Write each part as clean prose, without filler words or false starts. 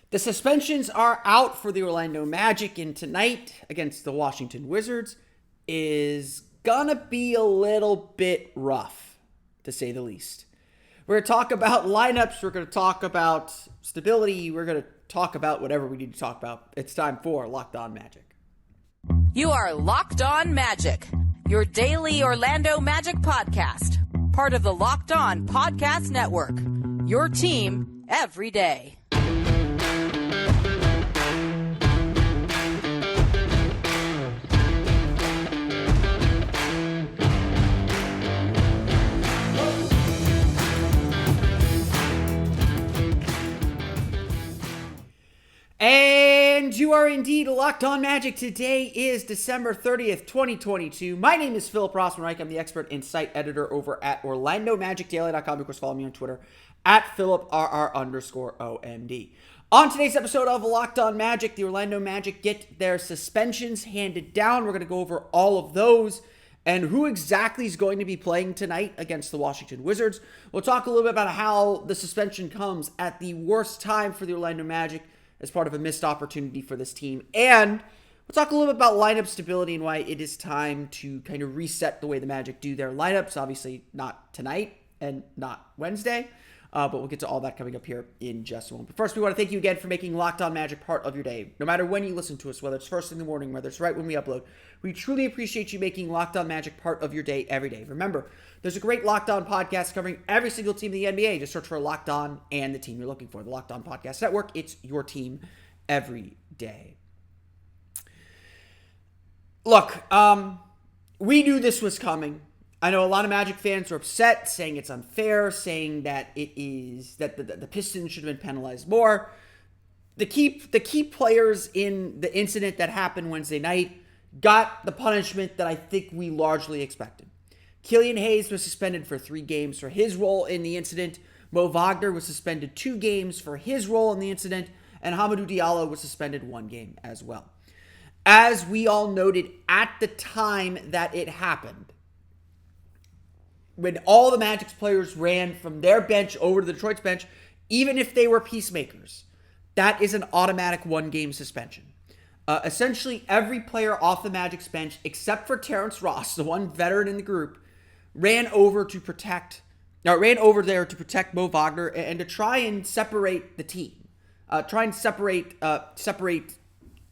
The suspensions are out for the Orlando Magic, and tonight against the Washington Wizards is gonna be a little bit rough, to say the least. We're going to talk about lineups. We're going to talk about stability. We're going to talk about whatever we need to talk about. It's time for Locked On Magic. You are Locked On Magic, your daily Orlando Magic podcast, part of the Locked On Podcast Network, your team every day. And you are indeed Locked On Magic. Today is December 30th, 2022. My name is Philip Rossman-Reich. I'm the expert and site editor over at OrlandoMagicDaily.com. Of course, follow me on Twitter at PhilipRR_OMD. On today's episode of Locked On Magic, the Orlando Magic get their suspensions handed down. We're going to go over all of those and who exactly is going to be playing tonight against the Washington Wizards. We'll talk a little bit about how the suspension comes at the worst time for the Orlando Magic as part of a missed opportunity for this team. And we'll talk a little bit about lineup stability and why it is time to kind of reset the way the Magic do their lineups. Obviously not tonight and not Wednesday, but we'll get to all that coming up here in just a moment. But first, we want to thank you again for making Locked On Magic part of your day. No matter when you listen to us, whether it's first in the morning, whether it's right when we upload, we truly appreciate you making Locked On Magic part of your day every day. Remember, there's a great Locked On podcast covering every single team in the NBA. Just search for Locked On and the team you're looking for. The Locked On Podcast Network. It's your team every day. Look, we knew this was coming. I know a lot of Magic fans are upset, saying it's unfair, saying that it is that the Pistons should have been penalized more. The key players in the incident that happened Wednesday night got the punishment that I think we largely expected. Killian Hayes was suspended for 3 games for his role in the incident. Mo Wagner was suspended 2 games for his role in the incident. And Hamidou Diallo was suspended 1 game as well. As we all noted at the time that it happened, when all the Magic's players ran from their bench over to the Detroit's bench, even if they were peacemakers, that is an automatic 1-game suspension. Essentially, every player off the Magic's bench, except for Terrence Ross, the one veteran in the group, ran over there to protect Mo Wagner and to try and separate the team. Try and separate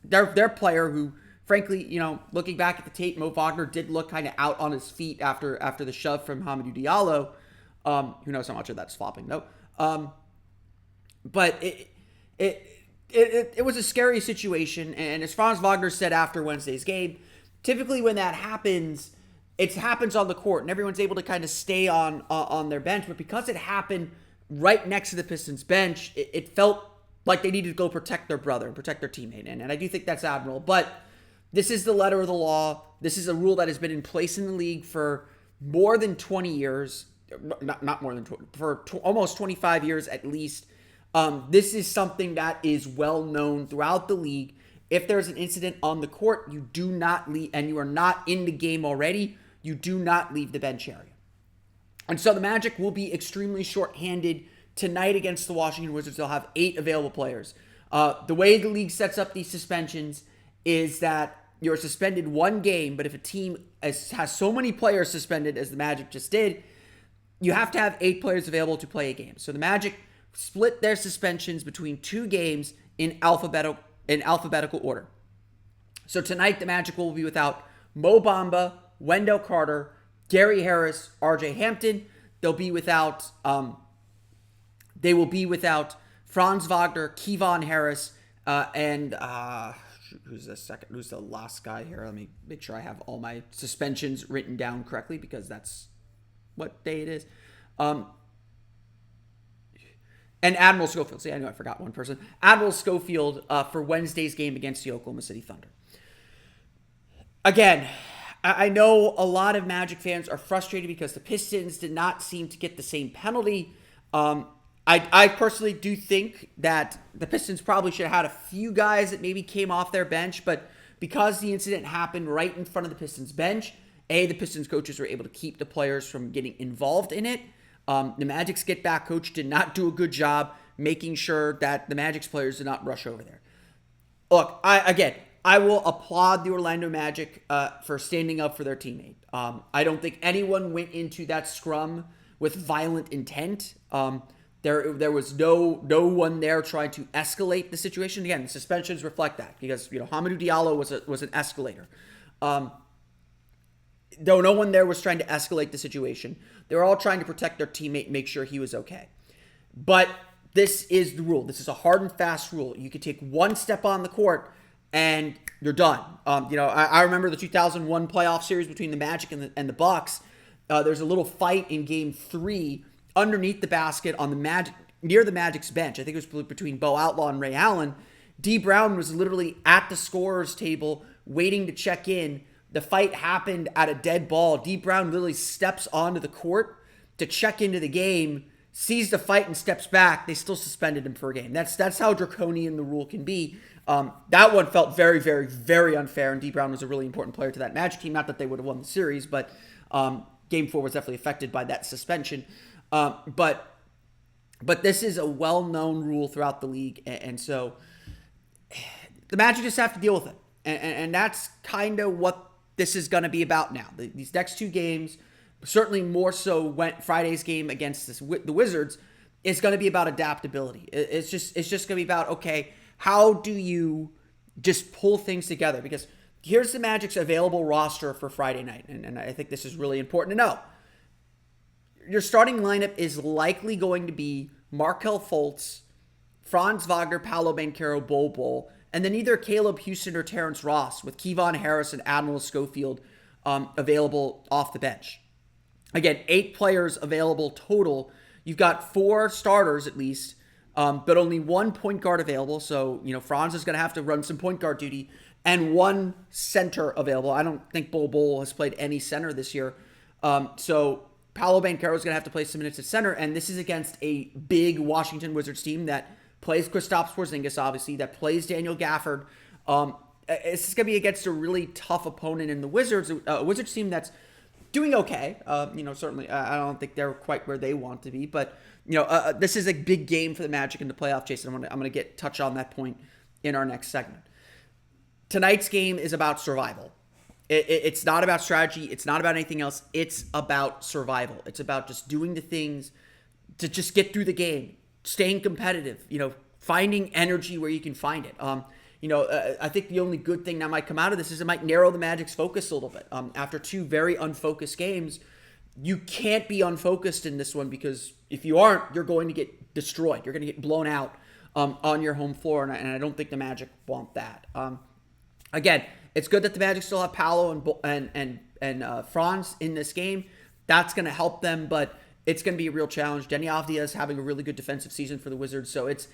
their player who, frankly, looking back at the tape, Mo Wagner did look kind of out on his feet after the shove from Hamidou Diallo. Who knows how much of that's flopping, though. But it was a scary situation, and as Franz Wagner said after Wednesday's game, typically when that happens, it happens on the court, and everyone's able to kind of stay on their bench. But because it happened right next to the Pistons bench, it felt like they needed to go protect their brother and protect their teammate. And I do think that's admirable. But this is the letter of the law. This is a rule that has been in place in the league for more than 20 years. Not more than 20, for almost 25 years at least. This is something that is well known throughout the league. If there's an incident on the court, you do not leave, and you are not in the game already, you do not leave the bench area. And so the Magic will be extremely shorthanded tonight against the Washington Wizards. They'll have 8 available players. The way the league sets up these suspensions is that you're suspended 1 game, but if a team has so many players suspended as the Magic just did, you have to have 8 players available to play a game. So the Magic split their suspensions between 2 games in alphabetical order. So tonight the Magic will be without Mo Bamba, Wendell Carter, Gary Harris, RJ Hampton. They will be without Franz Wagner, Kevon Harris, and who's the last guy here? Let me make sure I have all my suspensions written down correctly because that's what day it is. And Admiral Schofield. See, I know I forgot one person. Admiral Schofield for Wednesday's game against the Oklahoma City Thunder. Again, I know a lot of Magic fans are frustrated because the Pistons did not seem to get the same penalty. I personally do think that the Pistons probably should have had a few guys that maybe came off their bench, but because the incident happened right in front of the Pistons bench, the Pistons coaches were able to keep the players from getting involved in it. The Magic's get-back coach did not do a good job making sure that the Magic's players do not rush over there. Look, I will applaud the Orlando Magic for standing up for their teammate. I don't think anyone went into that scrum with violent intent. There was no one there trying to escalate the situation. Again, the suspensions reflect that because Hamidou Diallo was an escalator. Though no one there was trying to escalate the situation. They were all trying to protect their teammate and make sure he was okay. But this is the rule. This is a hard and fast rule. You could take one step on the court and you're done. I remember the 2001 playoff series between the Magic and the Bucks. There's a little fight in Game 3 underneath the basket on the Magic, near the Magic's bench. I think it was between Bo Outlaw and Ray Allen. D. Brown was literally at the scorer's table waiting to check in. The fight happened at a dead ball. D. Brown literally steps onto the court to check into the game, sees the fight and steps back. They still suspended him for a game. That's how draconian the rule can be. That one felt very, very, very unfair, and D. Brown was a really important player to that Magic team. Not that they would have won the series, but Game 4 was definitely affected by that suspension. But this is a well-known rule throughout the league, and so the Magic just have to deal with it. And that's kind of what this is going to be about now. These next two games, certainly more so Friday's game against the Wizards, is going to be about adaptability. It's just going to be about, okay, how do you just pull things together? Because here's the Magic's available roster for Friday night, and I think this is really important to know. Your starting lineup is likely going to be Markelle Fultz, Franz Wagner, Paolo Banchero, Bol Bol, and then either Caleb Houston or Terrence Ross, with Kevon Harris and Admiral Schofield available off the bench. Again, 8 players available total. You've got 4 starters at least, but only 1 point guard available. So, Franz is going to have to run some point guard duty, and 1 center available. I don't think Bol Bol has played any center this year. So Paolo Banchero is going to have to play some minutes at center, and this is against a big Washington Wizards team that plays Kristaps Porzingis, obviously, that plays Daniel Gafford. It's going to be against a really tough opponent in the Wizards, a Wizards team that's doing okay. Certainly, I don't think they're quite where they want to be, but this is a big game for the Magic in the playoff chase. And I'm going to touch on that point in our next segment. Tonight's game is about survival. It's not about strategy. It's not about anything else. It's about survival. It's about just doing the things to just get through the game, staying competitive, finding energy where you can find it. I think the only good thing that might come out of this is it might narrow the Magic's focus a little bit. After 2 very unfocused games, you can't be unfocused in this one, because if you aren't, you're going to get destroyed. You're going to get blown out on your home floor, and I don't think the Magic want that. Again, it's good that the Magic still have Paolo and Franz in this game. That's going to help them, but it's going to be a real challenge. Deni Avdija is having a really good defensive season for the Wizards, so it's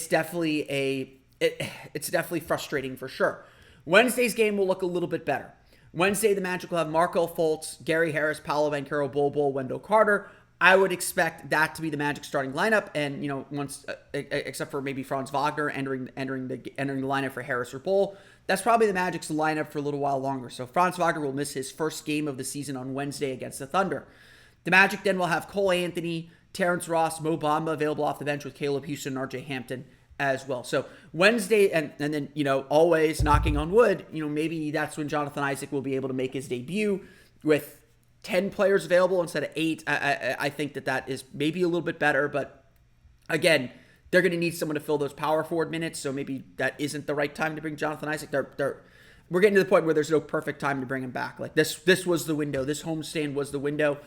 definitely it's definitely frustrating for sure. Wednesday's game will look a little bit better. Wednesday, the Magic will have Markelle Fultz, Gary Harris, Paolo Banchero, Bol Bol, Wendell Carter. I would expect that to be the Magic starting lineup, and once except for maybe Franz Wagner entering the lineup for Harris or Bol, that's probably the Magic's lineup for a little while longer. So Franz Wagner will miss his first game of the season on Wednesday against the Thunder. The Magic then will have Cole Anthony, Terrence Ross, Mo Bamba available off the bench with Caleb Houston and RJ Hampton as well. So Wednesday, and then, always knocking on wood, maybe that's when Jonathan Isaac will be able to make his debut with 10 players available instead of 8. I think that is maybe a little bit better, but again, they're going to need someone to fill those power forward minutes, so maybe that isn't the right time to bring Jonathan Isaac. We're getting to the point where there's no perfect time to bring him back. Like this was the window. This homestand was the window.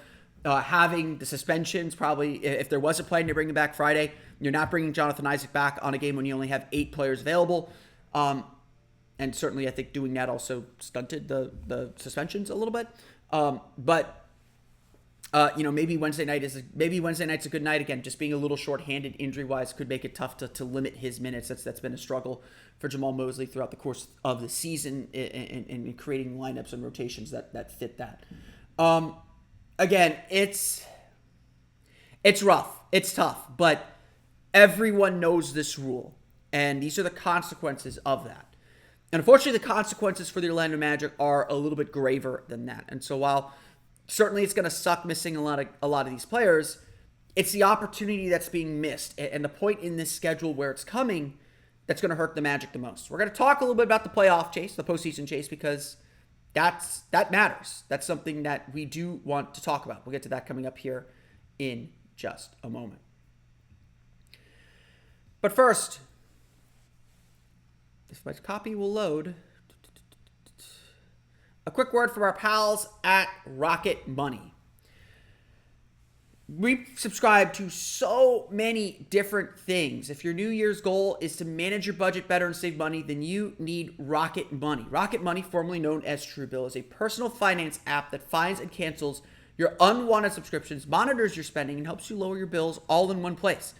Having the suspensions, probably, if there was a plan to bring him back Friday, you're not bringing Jonathan Isaac back on a game when you only have 8 players available. And certainly I think doing that also stunted the suspensions a little bit. Maybe Wednesday night's a good night. Again, just being a little shorthanded injury-wise could make it tough to limit his minutes. That's been a struggle for Jamal Mosley throughout the course of the season in creating lineups and rotations that fit that. Again, it's rough. It's tough, but everyone knows this rule, and these are the consequences of that. And unfortunately, the consequences for the Orlando Magic are a little bit graver than that. And so while certainly it's going to suck missing a lot of these players, it's the opportunity that's being missed and the point in this schedule where it's coming that's going to hurt the Magic the most. We're going to talk a little bit about the playoff chase, the postseason chase, because that matters. That's something that we do want to talk about. We'll get to that coming up here in just a moment. But first, if my copy will load, a quick word from our pals at Rocket Money. We subscribe to so many different things. If your New Year's goal is to manage your budget better and save money, then you need Rocket Money. Rocket Money, formerly known as Truebill, is a personal finance app that finds and cancels your unwanted subscriptions, monitors your spending, and helps you lower your bills all in one place.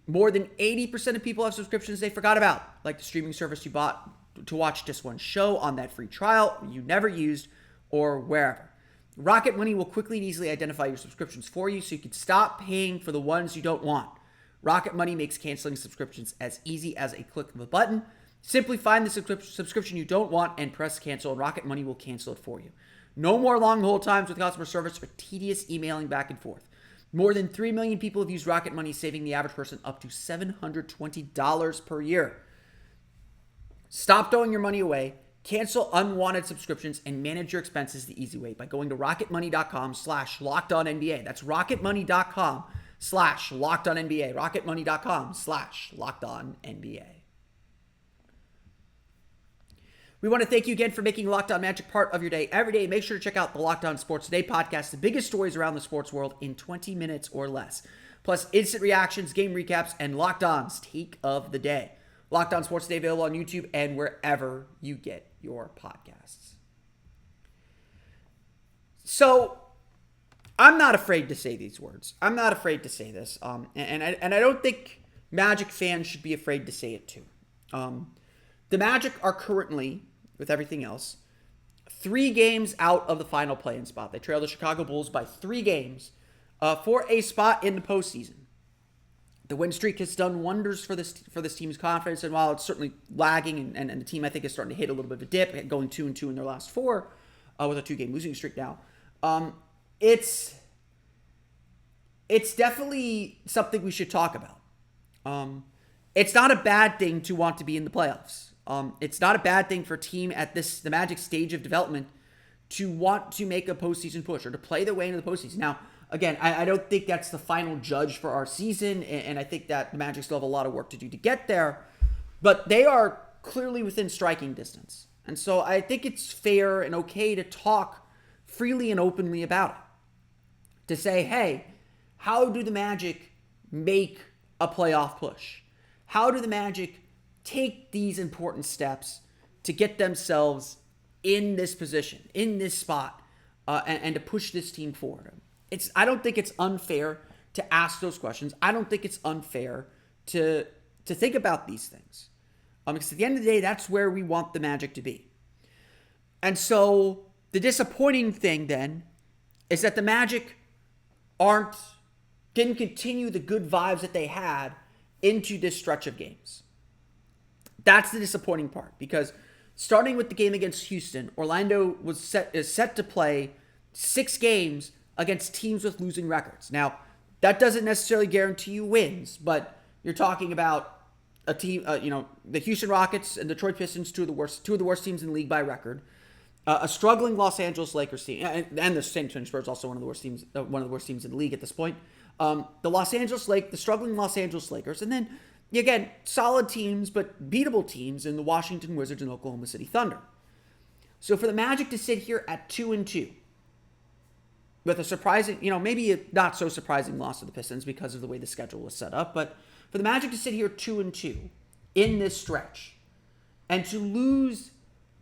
More than 80% of people have subscriptions they forgot about, like the streaming service you bought to watch just one show on that free trial you never used, or wherever. Rocket Money will quickly and easily identify your subscriptions for you so you can stop paying for the ones you don't want. Rocket Money makes canceling subscriptions as easy as a click of a button. Simply find the subscription you don't want and press cancel, and Rocket Money will cancel it for you. No more long hold times with customer service or tedious emailing back and forth. More than 3 million people have used Rocket Money, saving the average person up to $720 per year. Stop throwing your money away. Cancel unwanted subscriptions and manage your expenses the easy way by going to rocketmoney.com/LockedOnNBA. That's rocketmoney.com/LockedOnNBA. rocketmoney.com/LockedOnNBA. We want to thank you again for making Locked On Magic part of your day every day. Make sure to check out the Locked On Sports Today podcast, the biggest stories around the sports world in 20 minutes or less. Plus instant reactions, game recaps, and Locked On's take of the day. Locked On Sports Today available on YouTube and wherever you get your podcasts. So, I'm not afraid to say these words. I'm not afraid to say this. And I don't think Magic fans should be afraid to say it too. The Magic are currently, with everything else, 3 games out of the final play-in spot. They trail the Chicago Bulls by 3 games for a spot in the postseason. The win streak has done wonders for this team's confidence, and while it's certainly lagging, and the team I think is starting to hit a little bit of a dip, going 2-2 in their last 4 with a 2-game losing streak now, it's definitely something we should talk about. It's not a bad thing to want to be in the playoffs. It's not a bad thing for a team at the Magic stage of development to want to make a postseason push or to play their way into the postseason. Now, again, I don't think that's the final judge for our season, and I think that the Magic still have a lot of work to do to get there, but they are clearly within striking distance. And so I think it's fair and okay to talk freely and openly about it. To say, hey, how do the Magic make a playoff push? How do the Magic take these important steps to get themselves in this position, in this spot, and to push this team forward? I don't think it's unfair to ask those questions. I don't think it's unfair to think about these things. Because at the end of the day, that's where we want the Magic to be. And so the disappointing thing then is that the Magic didn't continue the good vibes that they had into this stretch of games. That's the disappointing part, because starting with the game against Houston, Orlando is set to play 6 games against teams with losing records. Now, that doesn't necessarily guarantee you wins, but you're talking about a team, the Houston Rockets and Detroit Pistons, two of the worst teams in the league by record. A struggling Los Angeles Lakers team, and the San Antonio Spurs, also one of the worst teams in the league at this point. The struggling Los Angeles Lakers, and then again, solid teams but beatable teams in the Washington Wizards and Oklahoma City Thunder. So for the Magic to sit here at 2-2. With a surprising, maybe a not so surprising loss to the Pistons because of the way the schedule was set up, but for the Magic to sit here 2-2 in this stretch and to lose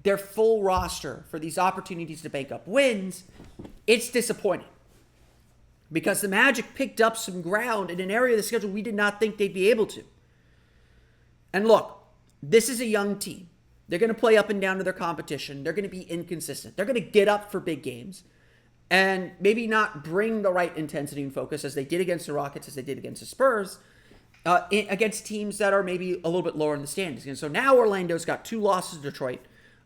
their full roster for these opportunities to bank up wins, it's disappointing. Because the Magic picked up some ground in an area of the schedule we did not think they'd be able to. And look, this is a young team. They're going to play up and down to their competition. They're going to be inconsistent. They're going to get up for big games and maybe not bring the right intensity and focus as they did against the Rockets, as they did against the Spurs, against teams that are maybe a little bit lower in the standings. And so now Orlando's got 2 losses to Detroit,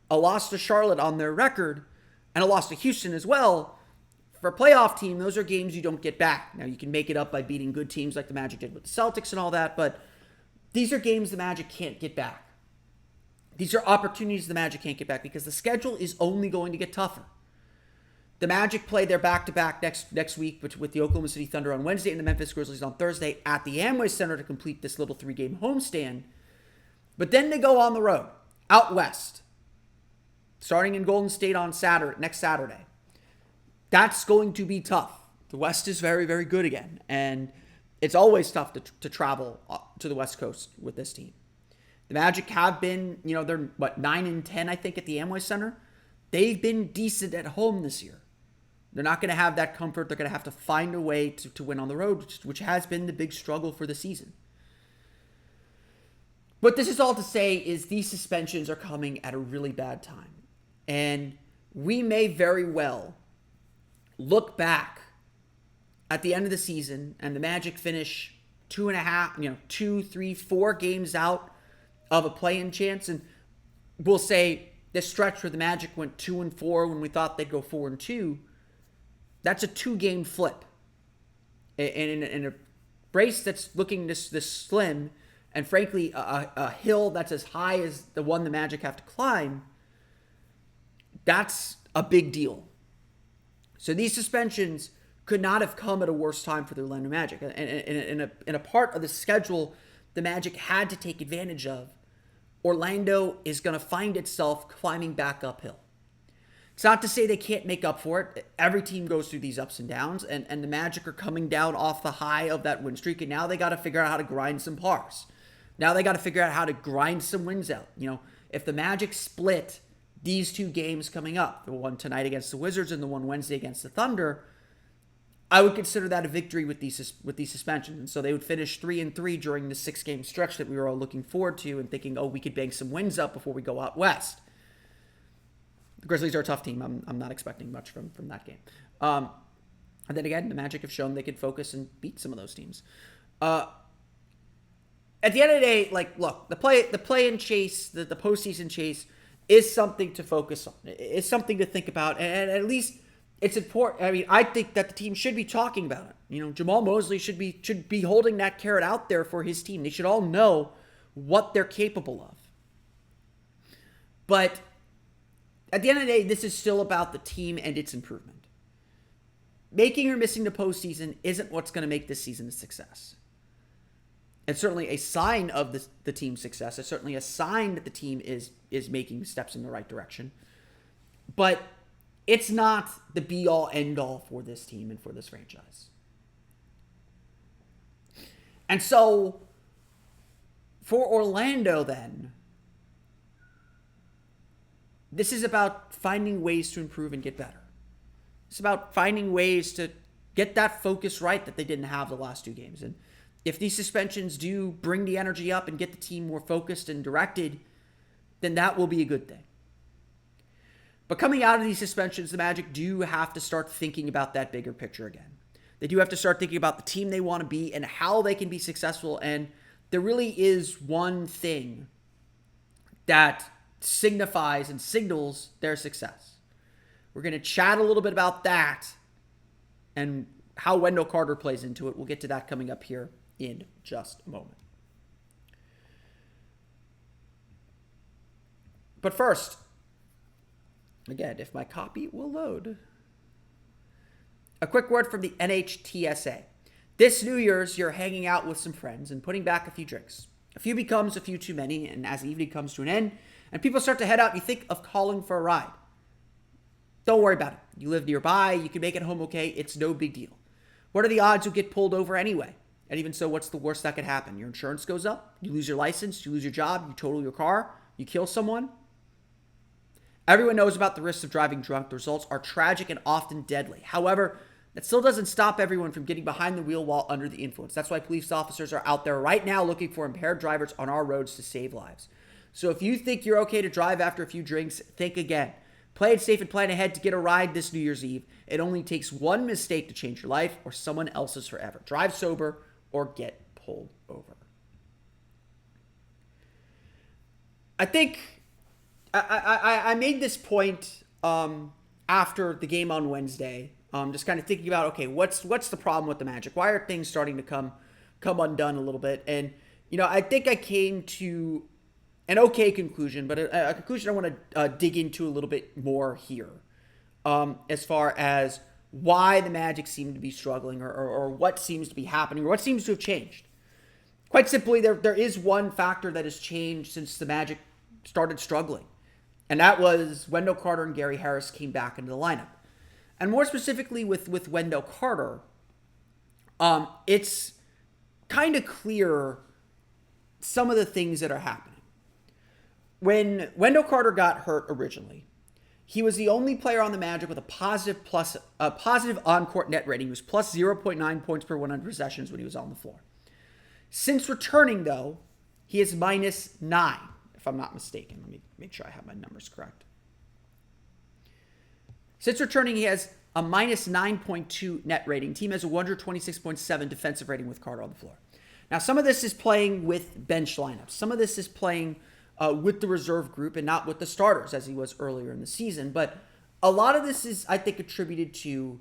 a loss to Charlotte on their record, and a loss to Houston as well. for a playoff team, those are games you don't get back. Now, you can make it up by beating good teams like the Magic did with the Celtics and all that, but these are games the Magic can't get back. These are opportunities the Magic can't get back because the schedule is only going to get tougher. The Magic play their back-to-back next week with the Oklahoma City Thunder on Wednesday and the Memphis Grizzlies on Thursday at the Amway Center to complete this little 3-game homestand. But then they go on the road, out west, starting in Golden State on next Saturday. That's going to be tough. The West is very, very good again, and it's always tough to travel to the West Coast with this team. The Magic have been, they're 9-10, I think, at the Amway Center. They've been decent at home this year. They're not going to have that comfort. They're going to have to find a way to win on the road, which has been the big struggle for the season. What this is all to say is these suspensions are coming at a really bad time. And we may very well look back at the end of the season and the Magic finish 2, 3, 4 games out of a play-in chance. And we'll say this stretch where the Magic went 2-4 when we thought they'd go 4-2. That's a 2-game flip. And in a race that's looking this slim, and frankly, a hill that's as high as the one the Magic have to climb, that's a big deal. So these suspensions could not have come at a worse time for the Orlando Magic. And in a part of the schedule the Magic had to take advantage of, Orlando is going to find itself climbing back uphill. It's not to say they can't make up for it. Every team goes through these ups and downs, and the Magic are coming down off the high of that win streak, and now they got to figure out how to grind some pars. Now they got to figure out how to grind some wins out. If the Magic split these 2 games coming up, the one tonight against the Wizards and the one Wednesday against the Thunder, I would consider that a victory with these suspensions. And so they would finish 3-3 during the 6-game stretch that we were all looking forward to and thinking, we could bank some wins up before we go out west. The Grizzlies are a tough team. I'm not expecting much from that game. And then again, the Magic have shown they could focus and beat some of those teams. At the end of the day, look, the play-in chase, the postseason chase is something to focus on. It's something to think about, and at least it's important. I mean, I think that the team should be talking about it. Jamal Mosley should be holding that carrot out there for his team. They should all know what they're capable of. But at the end of the day, this is still about the team and its improvement. Making or missing the postseason isn't what's going to make this season a success. It's certainly a sign of the team's success. It's certainly a sign that the team is making steps in the right direction. But it's not the be-all, end-all for this team and for this franchise. And so, for Orlando then, this is about finding ways to improve and get better. It's about finding ways to get that focus right that they didn't have the last 2 games. And if these suspensions do bring the energy up and get the team more focused and directed, then that will be a good thing. But coming out of these suspensions, the Magic do have to start thinking about that bigger picture again. They do have to start thinking about the team they want to be and how they can be successful. And there really is one thing that signifies and signals their success. We're going to chat a little bit about that and how Wendell Carter plays into it. We'll get to that coming up here in just a moment. But first, again, if my copy will load, a quick word from the NHTSA. This New Year's, you're hanging out with some friends and putting back a few drinks. A few becomes a few too many, and as the evening comes to an end and people start to head out, you think of calling for a ride. Don't worry about it. You live nearby, you can make it home okay, it's no big deal. What are the odds you'll get pulled over anyway? And even so, what's the worst that could happen? Your insurance goes up, you lose your license, you lose your job, you total your car, you kill someone. Everyone knows about the risks of driving drunk. The results are tragic and often deadly. However, that still doesn't stop everyone from getting behind the wheel while under the influence. That's why police officers are out there right now looking for impaired drivers on our roads to save lives. So if you think you're okay to drive after a few drinks, think again. Play it safe and plan ahead to get a ride this New Year's Eve. It only takes one mistake to change your life or someone else's forever. Drive sober or get pulled over. I think I made this point after the game on Wednesday Just kind of thinking about, okay, what's the problem with the Magic? Why are things starting to come undone a little bit? And, I think I came to an okay conclusion, but a conclusion I want to dig into a little bit more here, as far as why the Magic seem to be struggling, or what seems to be happening, or what seems to have changed. Quite simply, there is one factor that has changed since the Magic started struggling, and that was Wendell Carter and Gary Harris came back into the lineup. And more specifically with Wendell Carter, it's kind of clear some of the things that are happening. When Wendell Carter got hurt originally, he was the only player on the Magic with a positive on-court net rating. He was plus 0.9 points per 100 possessions when he was on the floor. Since returning, though, he is minus 9, if I'm not mistaken. Let me make sure I have my numbers correct. Since returning, he has a minus 9.2 net rating. Team has a 126.7 defensive rating with Carter on the floor. Now, some of this is playing with bench lineups. Some of this is playing with the reserve group and not with the starters, as he was earlier in the season. But a lot of this is, I think, attributed to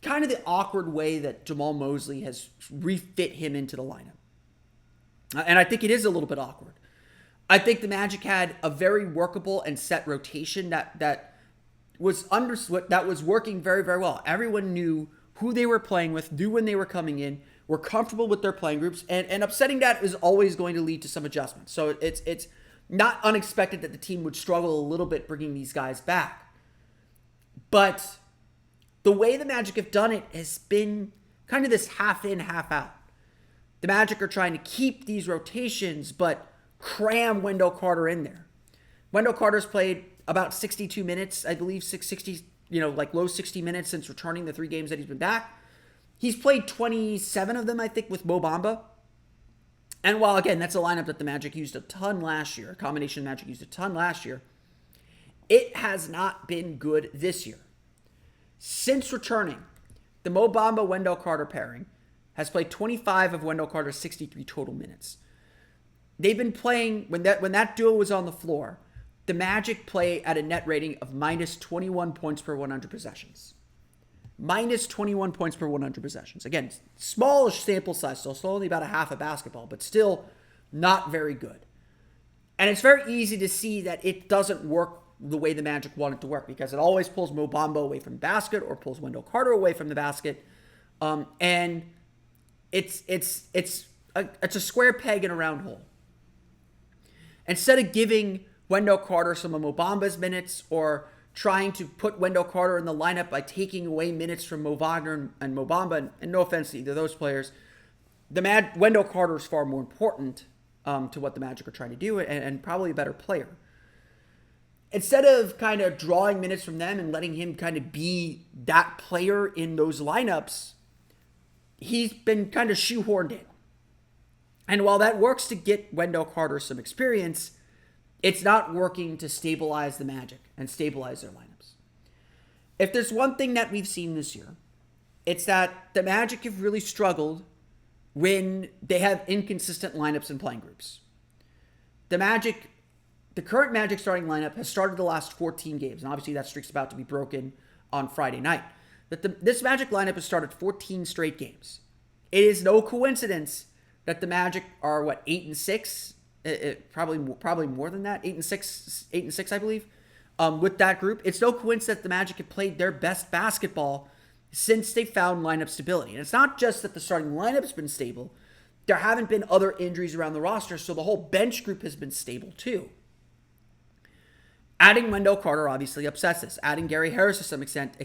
kind of the awkward way that Jamal Mosley has refit him into the lineup. And I think it is a little bit awkward. I think the Magic had a very workable and set rotation that was working very, very well. Everyone knew who they were playing with, knew when they were coming in, were comfortable with their playing groups, and upsetting that is always going to lead to some adjustments. So it's not unexpected that the team would struggle a little bit bringing these guys back. But the way the Magic have done it has been kind of this half in, half out. The Magic are trying to keep these rotations, but cram Wendell Carter in there. Wendell Carter's played about 62 minutes, I believe, 60, low 60 minutes since returning the 3 games that he's been back. He's played 27 of them, I think, with Mo Bamba. And while, again, that's a lineup that the Magic used a ton last year, a combination the Magic used a ton last year, it has not been good this year. Since returning, the Mo Bamba-Wendell Carter pairing has played 25 of Wendell Carter's 63 total minutes. They've been playing, when that duo was on the floor, the Magic play at a net rating of minus 21 points per 100 possessions. Minus 21 points per 100 possessions. Again, smallish sample size, still only about a half a basketball, but still not very good. And it's very easy to see that it doesn't work the way the Magic want it to work, because it always pulls Mo Bamba away from the basket or pulls Wendell Carter away from the basket. And it's a square peg in a round hole. Instead of giving Wendell Carter some of Mo Bamba's minutes, or trying to put Wendell Carter in the lineup by taking away minutes from Mo Wagner and Mo Bamba, and no offense to either of those players, Wendell Carter is far more important to what the Magic are trying to do, and probably a better player. Instead of kind of drawing minutes from them and letting him kind of be that player in those lineups, he's been kind of shoehorned in. And while that works to get Wendell Carter some experience, it's not working to stabilize the Magic and stabilize their lineups. If there's one thing that we've seen this year, it's that the Magic have really struggled when they have inconsistent lineups and playing groups. The current Magic starting lineup has started the last 14 games, and obviously that streak's about to be broken on Friday night. But this Magic lineup has started 14 straight games. It is no coincidence that the Magic are 8-6. Probably more than that. 8-6, I believe. With that group, it's no coincidence that the Magic have played their best basketball since they found lineup stability. And it's not just that the starting lineup's been stable. There haven't been other injuries around the roster, so the whole bench group has been stable too. Adding Wendell Carter obviously upsets this. Adding Gary Harris to some extent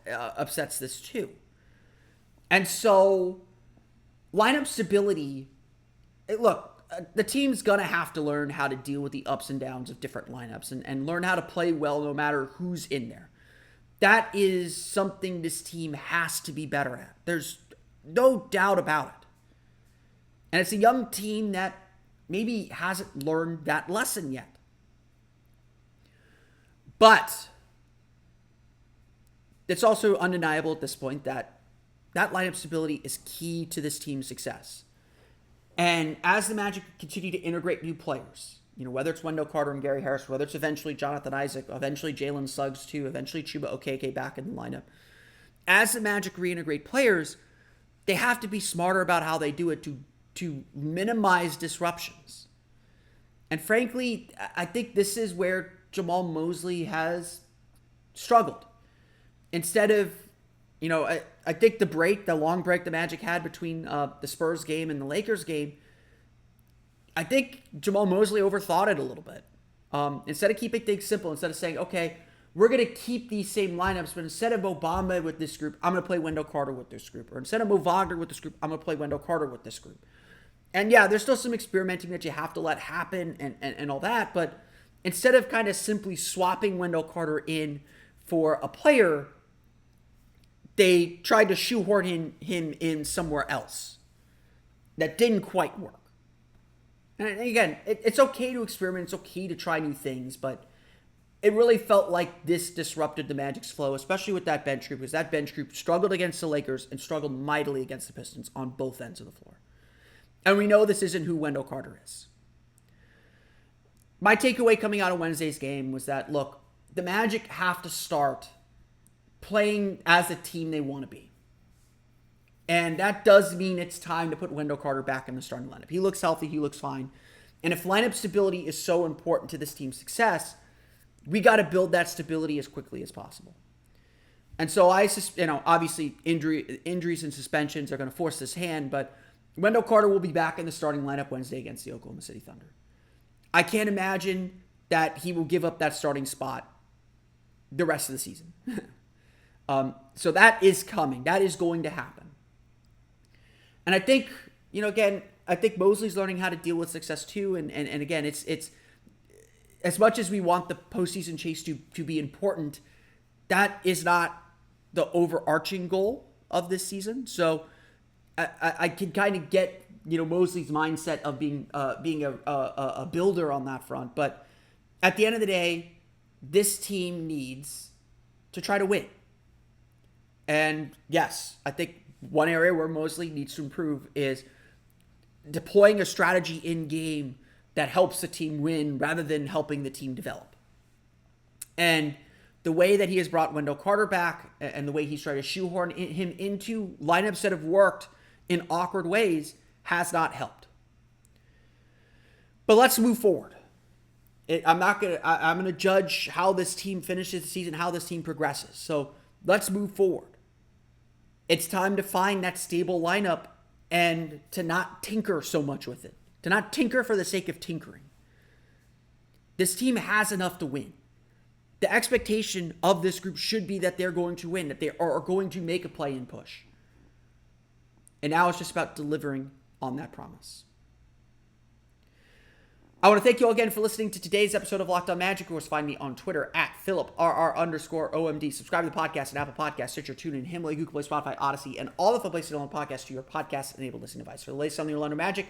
upsets this too. And so, lineup stability, look, the team's going to have to learn how to deal with the ups and downs of different lineups and learn how to play well no matter who's in there. That is something this team has to be better at. There's no doubt about it. And it's a young team that maybe hasn't learned that lesson yet. But it's also undeniable at this point that lineup stability is key to this team's success. And as the Magic continue to integrate new players, whether it's Wendell Carter and Gary Harris, whether it's eventually Jonathan Isaac, eventually Jalen Suggs too, eventually Chuba Okeke back in the lineup, as the Magic reintegrate players, they have to be smarter about how they do it to minimize disruptions. And frankly, I think this is where Jamal Mosley has struggled. Instead of, I think the long break the Magic had between the Spurs game and the Lakers game, I think Jamal Mosley overthought it a little bit. Instead of keeping things simple, instead of saying, okay, we're going to keep these same lineups, but instead of Obama with this group, I'm going to play Wendell Carter with this group. Or instead of Mo Wagner with this group, I'm going to play Wendell Carter with this group. And yeah, there's still some experimenting that you have to let happen and all that, but instead of kind of simply swapping Wendell Carter in for a player, they tried to shoehorn him in somewhere else. That didn't quite work. And again, it's okay to experiment, it's okay to try new things, but it really felt like this disrupted the Magic's flow, especially with that bench group, because that bench group struggled against the Lakers and struggled mightily against the Pistons on both ends of the floor. And we know this isn't who Wendell Carter is. My takeaway coming out of Wednesday's game was that, look, the Magic have to start playing as a team they want to be. And that does mean it's time to put Wendell Carter back in the starting lineup. He looks healthy. He looks fine. And if lineup stability is so important to this team's success, we got to build that stability as quickly as possible. And so obviously injuries and suspensions are going to force this hand, but Wendell Carter will be back in the starting lineup Wednesday against the Oklahoma City Thunder. I can't imagine that he will give up that starting spot the rest of the season. So that is coming. That is going to happen. And I think, I think Mosley's learning how to deal with success too. And again, it's as much as we want the postseason chase to be important, that is not the overarching goal of this season. So I can kind of get, Mosley's mindset of being a builder on that front. But at the end of the day, this team needs to try to win. And yes, I think one area where Mosley needs to improve is deploying a strategy in game that helps the team win rather than helping the team develop. And the way that he has brought Wendell Carter back and the way he's tried to shoehorn him into lineups that have worked in awkward ways has not helped. But let's move forward. I'm going to judge how this team finishes the season, how this team progresses. So let's move forward. It's time to find that stable lineup and to not tinker so much with it. To not tinker for the sake of tinkering. This team has enough to win. The expectation of this group should be that they're going to win, that they are going to make a play-in push. And now it's just about delivering on that promise. I want to thank you all again for listening to today's episode of Locked On Magic. Of course, find me on Twitter at @PhilipRR_OMD. Subscribe to the podcast at Apple Podcasts, Stitcher, TuneIn, Himalaya, Google Play, Spotify, Odyssey, and all the fun places to download podcasts to your podcast-enabled listening device. For the latest on the Orlando Magic,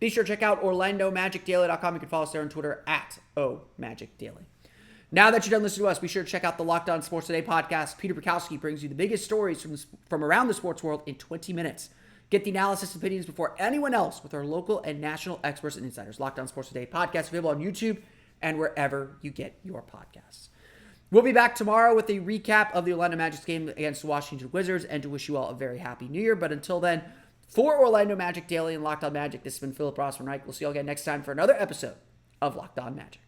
be sure to check out OrlandoMagicDaily.com. You can follow us there on Twitter at @OMagicDaily. Now that you're done listening to us, be sure to check out the Locked On Sports Today podcast. Peter Bukowski brings you the biggest stories from around the sports world in 20 minutes. Get the analysis and opinions before anyone else with our local and national experts and insiders. Locked On Sports Today podcast available on YouTube and wherever you get your podcasts. We'll be back tomorrow with a recap of the Orlando Magic's game against the Washington Wizards and to wish you all a very happy new year. But until then, for Orlando Magic Daily and Locked On Magic, this has been Philip Rossman-Reich. We'll see you all again next time for another episode of Locked On Magic.